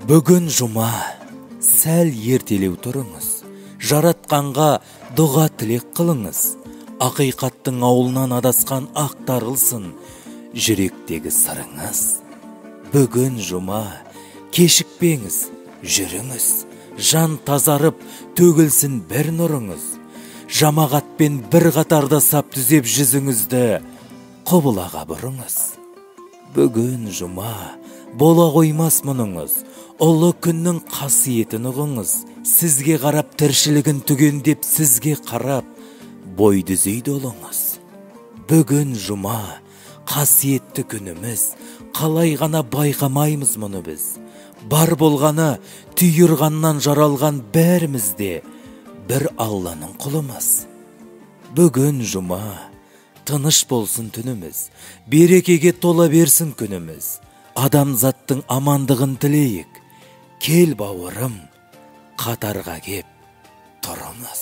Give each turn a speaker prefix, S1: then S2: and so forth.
S1: Бүгін жұма, сәл ертелеу тұрыңыз. Жаратқанға дұға тілек қылыңыз. Ақиқаттың ауылынан адасқан ақтарылсын жүректегі сырыңыз. Бүгін жұма, кешікпеңіз, жүріңіз. Жан тазарып, төгілсін бір нұрыңыз. Жамағатпен бір қатарда сап түзеп жүзіңізді құбылаға бұрыңыз. Бүгін жұма, бола қоймас мұныңыз. Ұлы күннің қасиетін ұғыңыз. Сізге қарап тіршілігін түгендеп, сізге қарап бой дүзейді олыңыз. Бүгін жұма, қасиетті күніміз, қалай ғана байқамаймыз мұны біз. Бар болғаны түйірғаннан жаралған бәрімізде бір Алланың құлымыз. Бүгін жұма, тыныш болсын түніміз, берекеге тола берсін күніміз. Адамзаттың амандығын тілейік. Кел бауырым, қатарға кеп тұрыңыз.